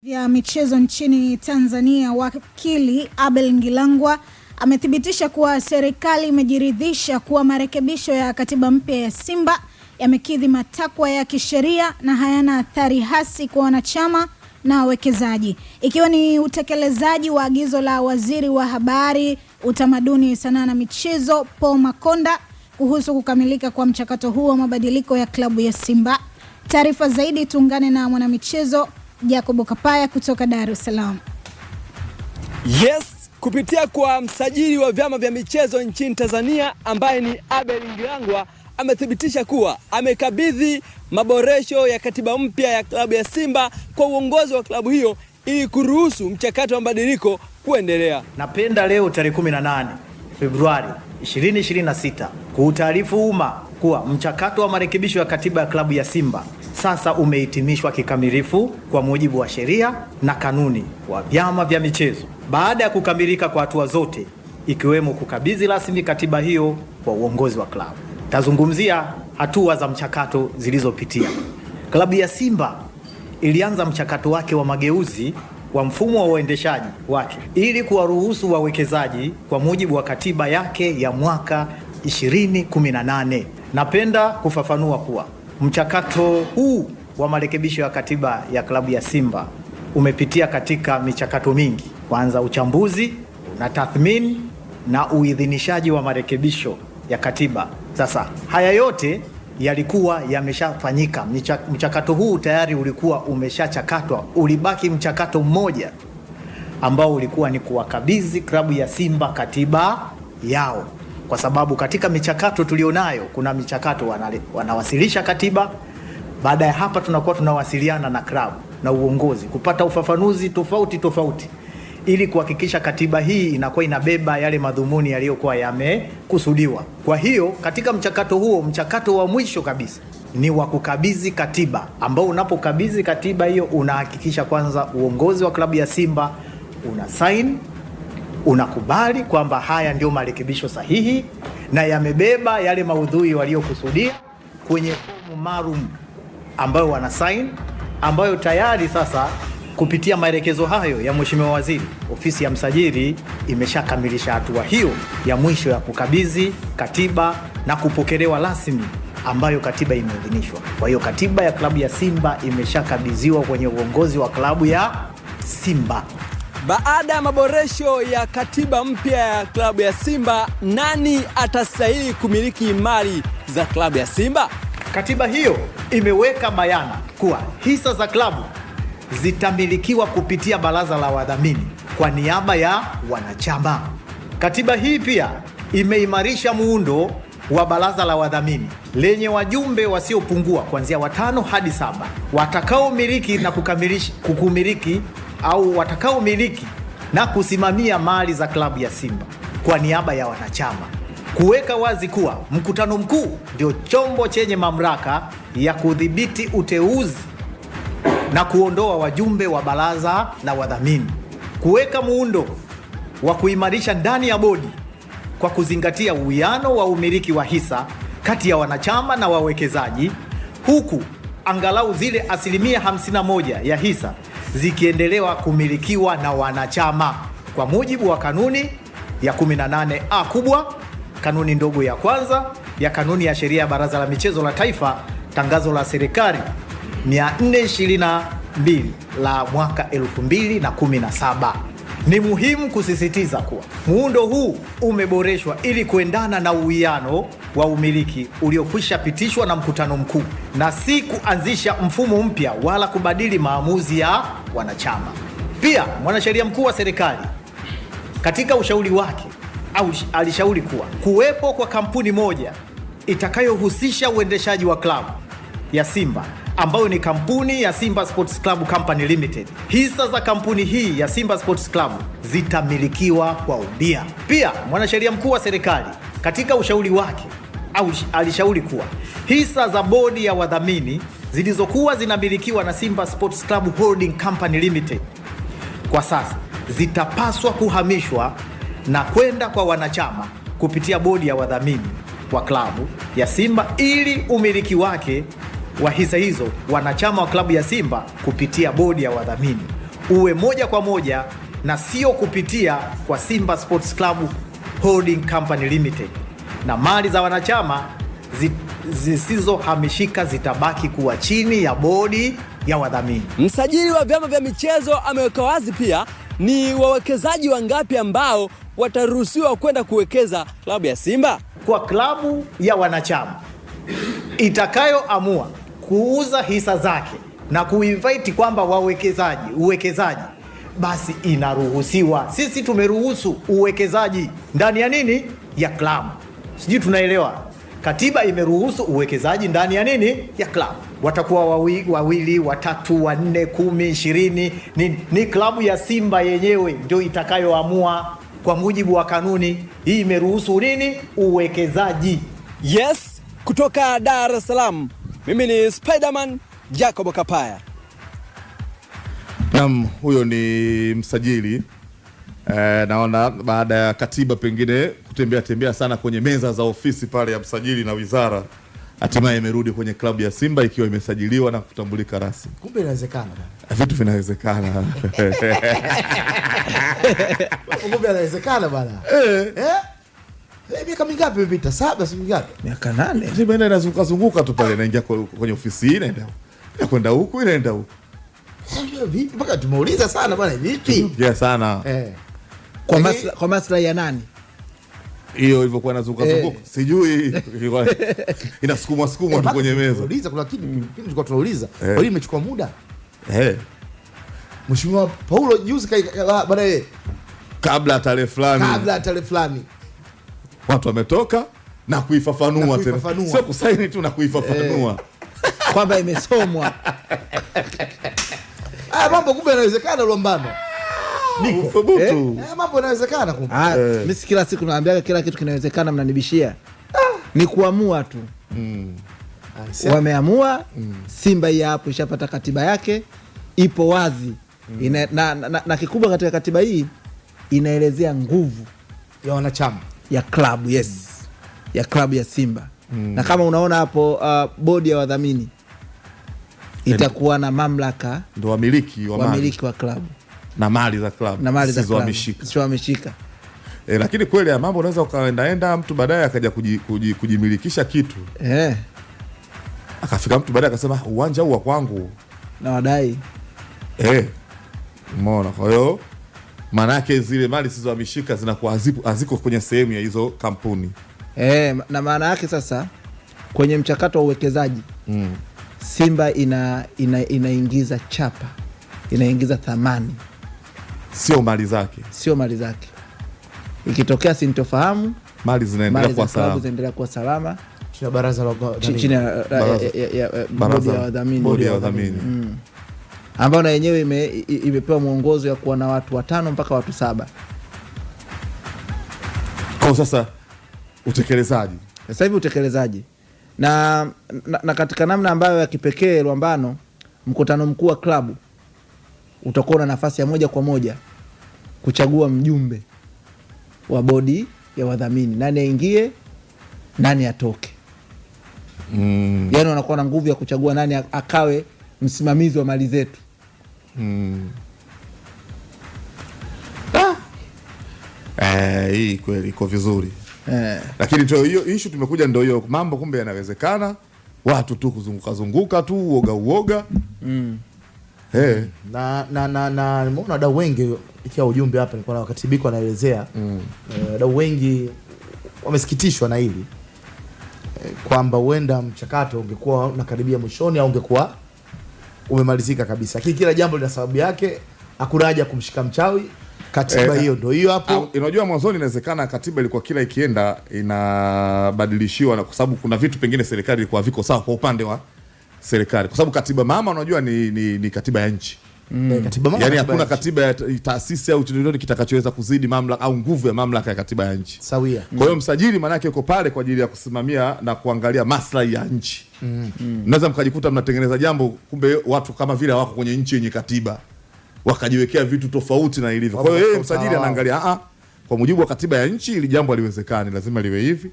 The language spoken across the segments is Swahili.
vya michezo nchini Tanzania, wakili Abel Ngilangwa amethibitisha kuwa serikali imejiridhisha kuwa marekebisho ya katiba mpya ya Simba yamekidhi matakwa ya kisheria na hayana athari hasi kwa wanachama na wawekezaji, ikiwa ni utekelezaji wa agizo la Waziri wa Habari, Utamaduni, Sanaa na Michezo Paul Makonda kuhusu kukamilika kwa mchakato huo wa mabadiliko ya klabu ya Simba. Taarifa zaidi tuungane na mwanamichezo Jacob Kapaya kutoka Dar es Salaam. Yes, kupitia kwa msajili wa vyama vya michezo nchini Tanzania ambaye ni Abel Ngilangwa amethibitisha kuwa amekabidhi maboresho ya katiba mpya ya klabu ya Simba kwa uongozi wa klabu hiyo ili kuruhusu mchakato wa mabadiliko kuendelea. Napenda leo tarehe 18 Februari 2026 kuutaarifu umma kuwa mchakato wa marekebisho ya katiba ya klabu ya Simba sasa umehitimishwa kikamilifu kwa mujibu wa sheria na kanuni wa vyama vya michezo. Baada ya kukamilika kwa hatua zote ikiwemo kukabidhi rasmi katiba hiyo kwa uongozi wa klabu. Tazungumzia hatua za mchakato zilizopitia. Klabu ya Simba ilianza mchakato wake wa mageuzi wa mfumo wa uendeshaji wake ili kuwaruhusu wawekezaji kwa mujibu wa katiba yake ya mwaka 2018. Napenda kufafanua kuwa mchakato huu wa marekebisho ya katiba ya klabu ya Simba umepitia katika michakato mingi, kwanza uchambuzi na tathmini na uidhinishaji wa marekebisho ya katiba. Sasa haya yote yalikuwa yameshafanyika. Mchakato huu tayari ulikuwa umeshachakatwa. Ulibaki mchakato mmoja ambao ulikuwa ni kuwakabidhi klabu ya Simba katiba yao, kwa sababu katika michakato tulionayo kuna michakato wanawasilisha katiba. Baada ya hapa tunakuwa tunawasiliana na klabu na uongozi kupata ufafanuzi tofauti ili kuhakikisha katiba hii inakuwa inabeba yale madhumuni yaliyokuwa yamekusudiwa. Kwa hiyo katika mchakato huo, mchakato wa mwisho kabisa ni wa kukabidhi katiba, ambao unapokabidhi katiba hiyo unahakikisha kwanza uongozi wa klabu ya Simba una sign, unakubali kwamba haya ndio marekebisho sahihi na yamebeba yale maudhui waliokusudia kwenye fomu maalum ambayo wana sign, ambayo tayari sasa kupitia maelekezo hayo ya Mheshimiwa Waziri, ofisi ya msajili imeshakamilisha hatua hiyo ya mwisho ya kukabidhi katiba na kupokelewa rasmi, ambayo katiba imeidhinishwa. Kwa hiyo katiba ya klabu ya Simba imeshakabidhiwa kwenye uongozi wa klabu ya Simba. Baada ya maboresho ya katiba mpya ya klabu ya Simba, nani atastahili kumiliki mali za klabu ya Simba? Katiba hiyo imeweka bayana kuwa hisa za klabu zitamilikiwa kupitia baraza la wadhamini kwa niaba ya wanachama. Katiba hii pia imeimarisha muundo wa baraza la wadhamini lenye wajumbe wasiopungua kuanzia 5 hadi 7 watakaomiliki na kukumiliki au watakaomiliki na kusimamia mali za klabu ya Simba kwa niaba ya wanachama, kuweka wazi kuwa mkutano mkuu ndio chombo chenye mamlaka ya kudhibiti uteuzi na kuondoa wajumbe wa baraza la wadhamini, kuweka muundo wa kuimarisha ndani ya bodi kwa kuzingatia uwiano wa umiliki wa hisa kati ya wanachama na wawekezaji, huku angalau zile 51% ya hisa zikiendelewa kumilikiwa na wanachama kwa mujibu wa kanuni ya 18A kubwa, kanuni ndogo ya kwanza ya kanuni ya sheria ya Baraza la Michezo la Taifa, tangazo la serikali 422 la mwaka 2017. Ni muhimu kusisitiza kuwa muundo huu umeboreshwa ili kuendana na uwiano wa umiliki uliokwisha pitishwa na mkutano mkuu, na si kuanzisha mfumo mpya wala kubadili maamuzi ya wanachama. Pia mwanasheria mkuu wa serikali katika ushauri wake alishauri kuwa kuwepo kwa kampuni moja itakayohusisha uendeshaji wa klabu ya Simba ambayo ni kampuni ya Simba Sports Club Company Limited. Hisa za kampuni hii ya Simba Sports Club zitamilikiwa kwa ubia. Pia mwanasheria mkuu wa serikali katika ushauri wake alishauri kuwa hisa za bodi ya wadhamini zilizokuwa zinamilikiwa na Simba Sports Club Holding Company Limited kwa sasa zitapaswa kuhamishwa na kwenda kwa wanachama kupitia bodi ya wadhamini wa klabu ya Simba ili umiliki wake wa hisa hizo wanachama wa klabu ya Simba kupitia bodi ya wadhamini uwe moja kwa moja na sio kupitia kwa Simba Sports Club Holding Company Limited, na mali za wanachama zisizohamishika zitabaki kuwa chini ya bodi ya wadhamini. Msajili wa vyama vya michezo ameweka wazi pia ni wawekezaji wangapi ambao wataruhusiwa kwenda kuwekeza klabu ya Simba. Kwa klabu ya wanachama itakayoamua kuuza hisa zake na kuinvite kwamba uwekezaji, basi inaruhusiwa. Sisi tumeruhusu uwekezaji ndani ya nini? Ya klabu. Sijui tunaelewa. Katiba imeruhusu uwekezaji ndani ya nini? Ya klabu. Watakuwa wawili, watatu, wanne, 10, 20. Ni klabu ya Simba yenyewe ndio itakayoamua kwa mujibu wa kanuni. Hii imeruhusu nini? Uwekezaji. Yes, kutoka Dar es Salaam, mimi ni Spiderman Jacob Kapaya. Naam, huyo ni msajili. Naona baada ya katiba pengine kutembea sana kwenye meza za ofisi pale ya msajili na wizara, hatimaye imerudi kwenye klabu ya Simba ikiwa imesajiliwa na kutambulika rasmi. Kumbe inawezekana. Vitu vinawezekana. Kumbe inawezekana bana. Miaka mingapi imepita? 7 si mingapi? Miaka 8. Simba inazunguka tu pale, inaingia kwenye ofisi hii, inaenda kwenda huku, inaenda huku. Vipi mpaka tumeuliza sana bwana, vipi? Yeah, sana. Kwa maslahi ya nani? Hiyo ilivyokuwa inazunguka sijui inasukumwa tu kwenye meza. Tunauliza kuna kitu tulikuwa tunauliza. Kwa hiyo imechukua muda. Mheshimiwa Paulo juzi baada kabla ya tarehe fulani watu wametoka na kuifafanua tena. Sio kusaini tu na kuifafanua. Kwamba imesomwa. Mambo kumbe yanawezekana Luambano. Niko mambo yanawezekana kumbe. Mimi kila siku naambia kila kitu kinawezekana, mnanibishia. Ni kuamua tu. Wameamua. Simba hii hapo ishapata katiba yake, ipo wazi. Na kikubwa katika katiba hii inaelezea nguvu ya wanachama ya klabu, ya klabu ya Simba. Na kama unaona hapo bodi ya wadhamini itakuwa na mamlaka, ndio wamiliki wa klabu na mali za klabu sio wameshika. Lakini kweli ya mambo unaweza ukaenda mtu baadaye akaja kujimilikisha kitu. Akafika mtu baadaye akasema uwanja huu wa kwangu na wadai. Umeona? Kwa hiyo maana yake zile mali zisizohamishika zinakuwa haziko kwenye sehemu ya hizo kampuni. Na maana yake sasa kwenye mchakato wa uwekezaji Simba inaingiza chapa, inaingiza thamani, sio mali zake. Ikitokea sintofahamu, mali zinaendelea kuwa salama chini ya baraza la bodi ya wadhamini. Ambao na yenyewe imepewa mwongozo ya kuwa na watu 5 mpaka watu 7. Kwa sasa utekelezaji na katika namna ambayo ya kipekee Luambano, mkutano mkuu wa klabu utakuwa na nafasi ya moja kwa moja kuchagua mjumbe wa bodi ya wadhamini, nani aingie nani atoke. Yaani wanakuwa na nguvu ya kuchagua nani akawe msimamizi wa mali zetu. Hii kweli iko vizuri. Lakini hiyo issue tumekuja, ndio hiyo mambo kumbe yanawezekana, watu tu kuzunguka tu uoga. Na nimeona wadau wengi ikiwa ujumbe hapa nilikuwa na wakatibiko anaelezea. Wadau wengi wamesikitishwa na hili kwamba huenda mchakato ungekuwa unakaribia mwishoni au ungekuwa umemalizika kabisa. Lakini kila jambo lina sababu yake, hakuna haja kumshika mchawi. Katiba hiyo ndio hiyo hapo. Unajua mwanzoni inawezekana katiba ilikuwa kila ikienda inabadilishiwa, na kwa sababu kuna vitu pengine serikali ilikuwa viko sawa kwa upande wa serikali, kwa sababu katiba mama unajua ni katiba ya nchi. Katiba mama, yani hakuna katiba ya taasisi au chochote kitakachoweza kuzidi mamlaka au nguvu ya mamlaka ya katiba ya nchi. Sawia. Kwa hiyo msajili maana yake yuko pale kwa ajili ya kusimamia na kuangalia maslahi ya nchi. Mnaweza mkajikuta mnatengeneza jambo kumbe watu kama vile wako kwenye nchi yenye katiba wakajiwekea vitu tofauti na ilivyo. Kwa hiyo yeye msajili anaangalia kwa mujibu wa katiba ya nchi ili jambo haliwezekani, lazima liwe hivi.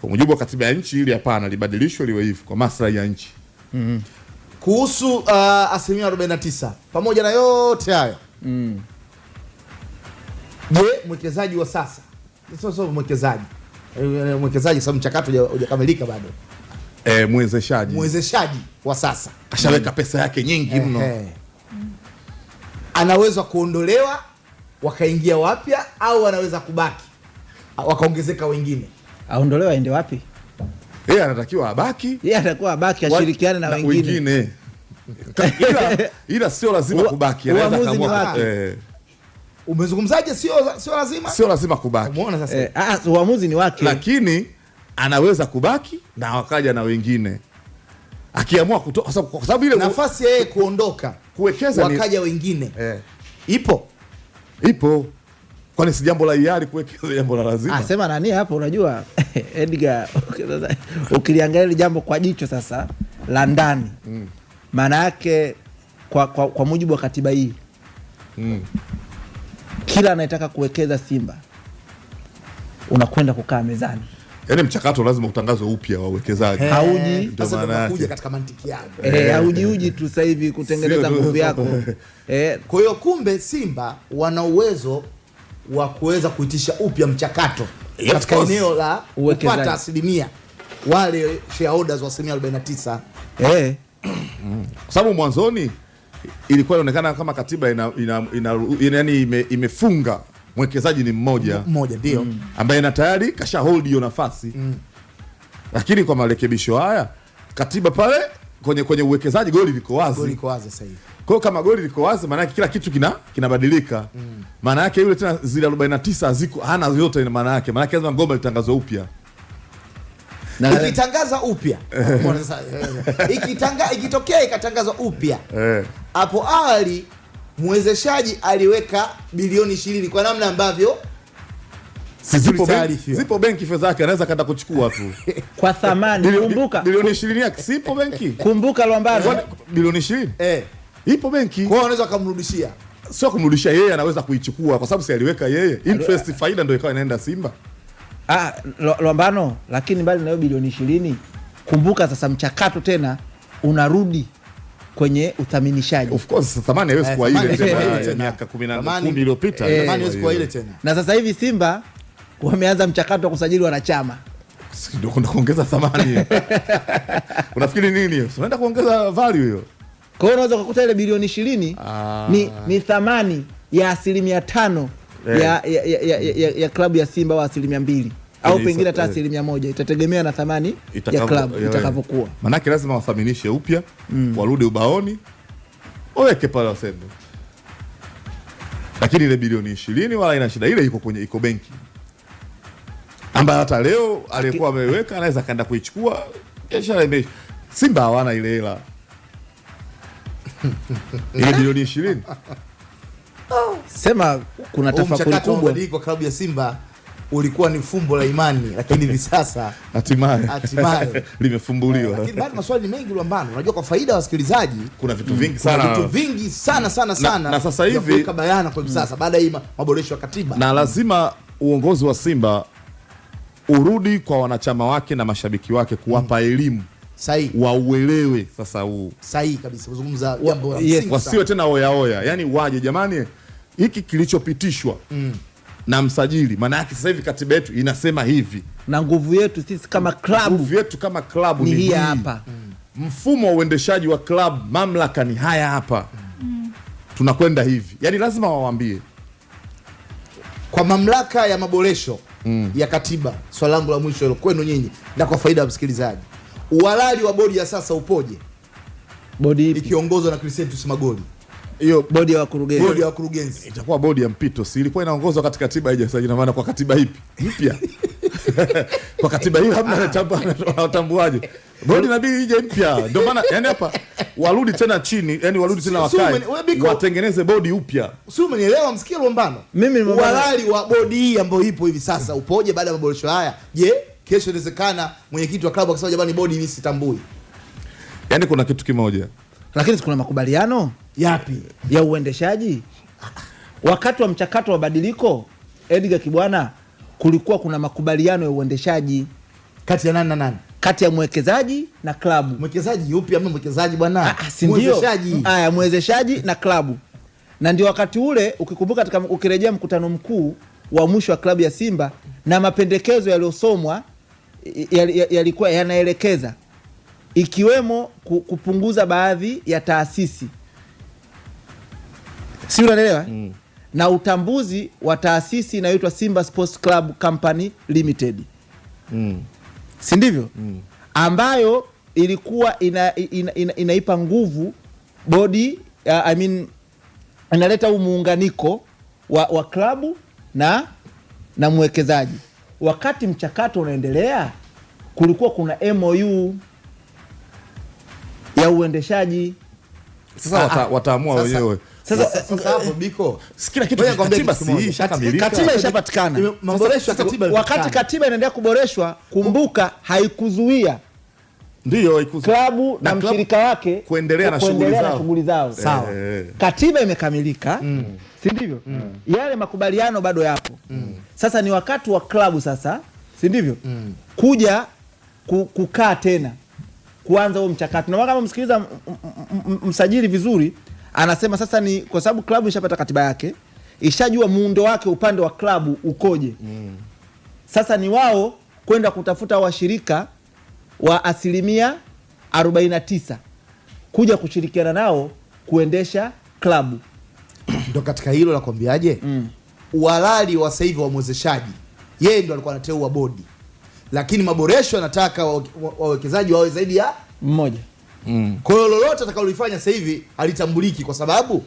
Kwa mujibu wa katiba ya nchi ili hapana libadilishwe liwe hivi kwa maslahi ya nchi. kuhusu asilimia 49 pamoja na yote hayo. Je, mwekezaji wa sasa sio mwekezaji sababu mchakato hujakamilika bado. Mwezeshaji wa sasa kashaweka pesa yake nyingi mno. Anaweza kuondolewa wakaingia wapya au anaweza kubaki wakaongezeka wengine? Aondolewa aende wapi? Yeye anatakiwa abaki. Yeye atakuwa abaki ashirikiane na wengine. Ila sio lazima kubaki. Anaweza kama umezungumzaje? Sio lazima kubaki. Umeona sasa? Uamuzi ni wake. Lakini anaweza kubaki na wakaja na wengine. Akiamua kutoka kwa sababu ile nafasi yeye kuondoka, kuwekeza wakaja wengine. Ipo. Kwani si jambo la hiari kuwekeza, jambo la lazima. Sema nani hapo unajua Edgar, ukiliangalia jambo kwa jicho sasa la ndani. Maana yake kwa mujibu wa katiba hii. Kila anayetaka kuwekeza Simba unakwenda kukaa mezani. Yaani mchakato lazima utangazwe upya wa uwekezaji. Hauji sasa tunakuja katika mantiki yao. Hauji tu sasa hivi kutengeneza nguvu yako. Kwa hiyo kumbe Simba wana uwezo wa kuweza kuitisha upya mchakato katika eneo la kupata asilimia wale shareholders wa asilimia 49. Kwa sababu mwanzoni ilikuwa inaonekana kama katiba yani imefunga mwekezaji ni mmoja ndio ambaye na tayari kasha hold hiyo nafasi. Lakini kwa marekebisho haya katiba pale kwenye uwekezaji goli liko wazi sasa hivi. Kwa hiyo kama goli liko wazi maana yake kila kitu kinabadilika. Maana yake yule tena zile 49 ziko hana yote, maana yake lazima ngoma litangazwe upya. Ikitangaza upya ikitokea ikatangazwa upya hapo awali mwezeshaji aliweka bilioni 20 kwa namna ambavyo zipo benki fedha yake anaweza kaenda kuchukua tu kwa thamani. Kumbuka bilioni 20 yake sipo benki. Kumbuka Lwambano bilioni 20 ipo benki, kwa anaweza kumrudishia. Sio kumrudishia yeye, anaweza kuichukua kwa sababu si aliweka yeye, interest faida ndio ikawa inaenda Simba. Lwambano, lakini mbali na hiyo bilioni 20 kumbuka sasa mchakato tena unarudi kwenye uthaminishaji. Of course thamani haiwezi kuwa ile tena miaka 10 iliyopita. Thamani haiwezi kuwa ile tena. Na sasa hivi Simba wameanza mchakato wa kusajili wanachama. Ndio kwenda kuongeza thamani. Unafikiri nini hiyo? Unaenda kuongeza value hiyo. Kwa hiyo unaweza kukuta ile bilioni 20 ni thamani ya 5% ya klabu ya Simba au 2% au pengine hata 1%, itategemea na thamani ya klabu itakavyokuwa. Maana yake lazima wathaminishe upya, warudi ubaoni, waweke pale waseme. Lakini ile bilioni 20 wala ina shida, ile iko benki. Ambayo hata leo aliyekuwa ameweka anaweza kaenda kuichukua biashara imeisha. Simba hawana ile hela. Ile bilioni 20. Sema kuna tafakuri kubwa kwa klabu ya Simba ulikuwa ni fumbo la imani, lakini hivi sasa hatimaye limefumbuliwa. Lakini bado maswali ni mengi Lwambano. Unajua kwa faida ya wasikilizaji kuna vitu vingi sana. Na sasa hivi bayana kwa sasa baada ya maboresho ya katiba. Na lazima uongozi wa Simba urudi kwa wanachama wake na mashabiki wake kuwapa elimu sahihi, wauelewe sasa huu sahihi kabisa kuzungumza jambo la msingi. Wasiwe tena oya, yani waje jamani, hiki kilichopitishwa na msajili, maana yake sasa hivi katiba yetu inasema hivi, na nguvu yetu sisi kama klabu ni hii hapa. Mfumo wa uendeshaji wa klabu, mamlaka ni haya hapa. Tunakwenda hivi. Yani lazima wawaambie kwa mamlaka ya maboresho ya katiba. Swali langu la mwisho hilo kwenu nyinyi na kwa faida ya msikilizaji, uhalali wa bodi ya sasa upoje? Bodi ikiongozwa na Crescentus Magoli. Hiyo bodi ya wakurugenzi itakuwa bodi ya mpito, si ilikuwa inaongozwa katika katiba haijasajiliwa. Maana kwa katiba ipi mpya? Kwa katiba hii hamna utambuaje? Bodi inabidi ije mpya. Ndio maana yani hapa warudi tena chini, yani warudi tena wakae watengeneze bodi upya. Sio, umenielewa msikie Lwambano? Uhalali wa bodi hii ambayo ipo hivi sasa upoje baada ya maboresho haya? Je, kesho inawezekana mwenyekiti wa klabu akasema jamani bodi hii sitambui? Yani kuna kitu kimoja. Lakini kuna makubaliano yapi ya uendeshaji wakati wa mchakato wa badiliko? Edgar Kibwana, kulikuwa kuna makubaliano ya uendeshaji kati ya nani na nani? kati ya mwekezaji na klabu. Mwekezaji yupi? Amna mwekezaji bwana. Mwezeshaji. Mwezeshaji na klabu. Na ndio wakati ule ukikumbuka ukirejea mkutano mkuu wa mwisho wa klabu ya Simba na mapendekezo yaliyosomwa yalikuwa yanaelekeza ikiwemo kupunguza baadhi ya taasisi. Si unaelewa? Na utambuzi wa taasisi inayoitwa Simba Sports Club Company Limited. Si ndivyo? Ambayo ilikuwa inaipa nguvu bodi, inaleta muunganiko wa klabu na mwekezaji. Wakati mchakato unaendelea, kulikuwa kuna MOU ya uendeshaji. Sasa wataamua wenyewe. Sasa hapo Biko, kila kitu katiba ishapatikana. Maboresho ya katiba. Wakati katiba inaendelea kuboreshwa, kumbuka haikuzuia ndio klabu na mshirika wake kuendelea na shughuli zao. Sawa. Katiba imekamilika, si ndivyo? Yale makubaliano bado yapo. Sasa ni wakati wa klabu sasa, si ndivyo? Kuja kukaa tena kuanza huo mchakato. Na kama msikiliza msajili vizuri, anasema sasa ni kwa sababu klabu ishapata katiba yake, ishajua muundo wake upande wa klabu ukoje. Sasa ni wao kwenda kutafuta washirika wa 49% kuja kushirikiana nao kuendesha klabu. Ndio katika hilo la kwambiaje? Uhalali wa sasa hivi wa mwezeshaji, yeye ndo alikuwa anateua bodi. Lakini maboresho yanataka wawekezaji wawe zaidi ya mmoja. Kwa hiyo lolote atakalolifanya sasa hivi halitambuliki kwa sababu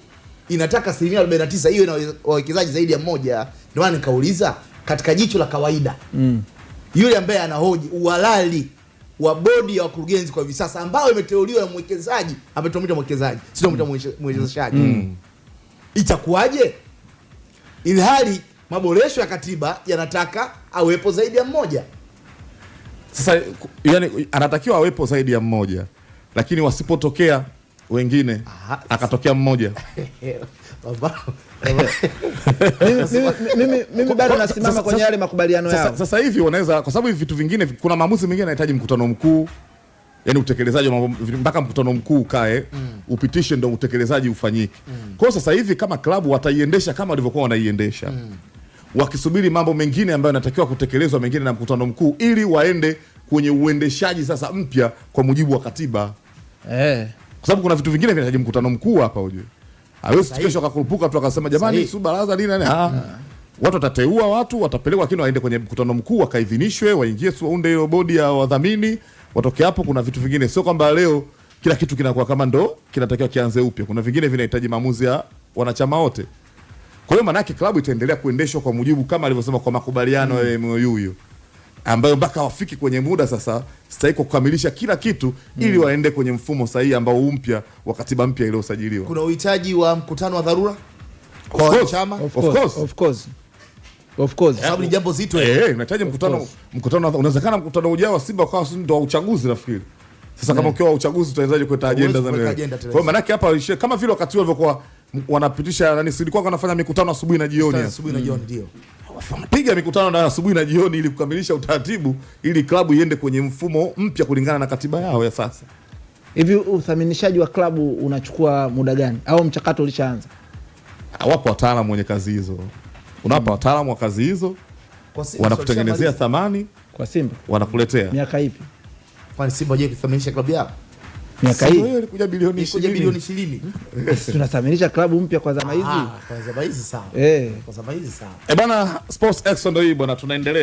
inataka 49% hiyo na wawekezaji zaidi ya mmoja. Ndio maana nikauliza katika jicho la kawaida. Yule ambaye anahoji uhalali wa bodi ya wakurugenzi kwa hivi sasa ambao imeteuliwa na mwekezaji, ametumita mwekezaji, sio mwezeshaji. Itakuwaje? Ili hali maboresho ya katiba yanataka awepo zaidi ya mmoja. Sasa yani anatakiwa awepo zaidi ya mmoja, lakini wasipotokea wengine akatokea mmoja. Mimi bado nasimama kwenye yale makubaliano yao. Sasa hivi wanaweza, kwa sababu hivi vitu vingine, kuna maamuzi mengine yanahitaji mkutano mkuu, yani utekelezaji mpaka mkutano mkuu ukae upitishe ndio utekelezaji ufanyike. Kwa hiyo sasa hivi kama klabu wataiendesha kama walivyokuwa wanaiendesha, wakisubiri mambo mengine ambayo yanatakiwa kutekelezwa mengine na mkutano mkuu, ili waende kwenye uendeshaji sasa mpya kwa mujibu wa katiba. Kwa sababu kuna vitu vingine vinahitaji mkutano mkuu hapa ujue. Hawezi kesho akakurupuka tu akasema jamani si baraza lini nani. Watu watateua watu, watapelekwa lakini waende kwenye mkutano mkuu wakaidhinishwe, waingie waunde hiyo bodi ya wadhamini, watoke hapo. Kuna vitu vingine sio kwamba leo kila kitu kinakuwa kama ndo kinatakiwa kianze upya. Kuna vingine vinahitaji maamuzi ya wanachama wote. Kwa hiyo maana yake klabu itaendelea kuendeshwa kwa mujibu kama alivyosema kwa makubaliano ya MOU hiyo, ambayo mpaka wafiki kwenye muda sasa stahili kukamilisha kila kitu ili waende kwenye mfumo sahihi ambao mpya wa katiba mpya iliyosajiliwa. Kuna uhitaji wa mkutano wa dharura kwa wanachama? Of course. Sababu ni jambo zito. Unahitaji mkutano unawezekana mkutano ujao wa Simba kwa ndio wa uchaguzi nafikiri. Sasa kama ukiwa uchaguzi utawezaje kuleta agenda za leo? Kwa maana yake hapa kama vile wakati walivyokuwa wanapitisha nani, silikuwa wanafanya mikutano asubuhi na jioni. Asubuhi na jioni ndio. Wanapiga mikutano na asubuhi na jioni ili kukamilisha utaratibu ili klabu iende kwenye mfumo mpya kulingana na katiba yao ya sasa. Hivi uthaminishaji wa klabu unachukua muda gani au mchakato ulishaanza? Wapo wataalamu wenye kazi hizo. Unawapa wataalamu wa kazi hizo, wanakutengenezea thamani. Kwa Simba wanakuletea. Miaka ipi? Kwa Simba je kuthaminisha klabu yao? Miaka hii ilikuja bilioni 20. Tunathaminisha klabu mpya kwa zama hizi. Kwa zama hizi sawa. Kwa zama hizi sawa. Bwana Sports X ndio hii bwana, tunaendelea.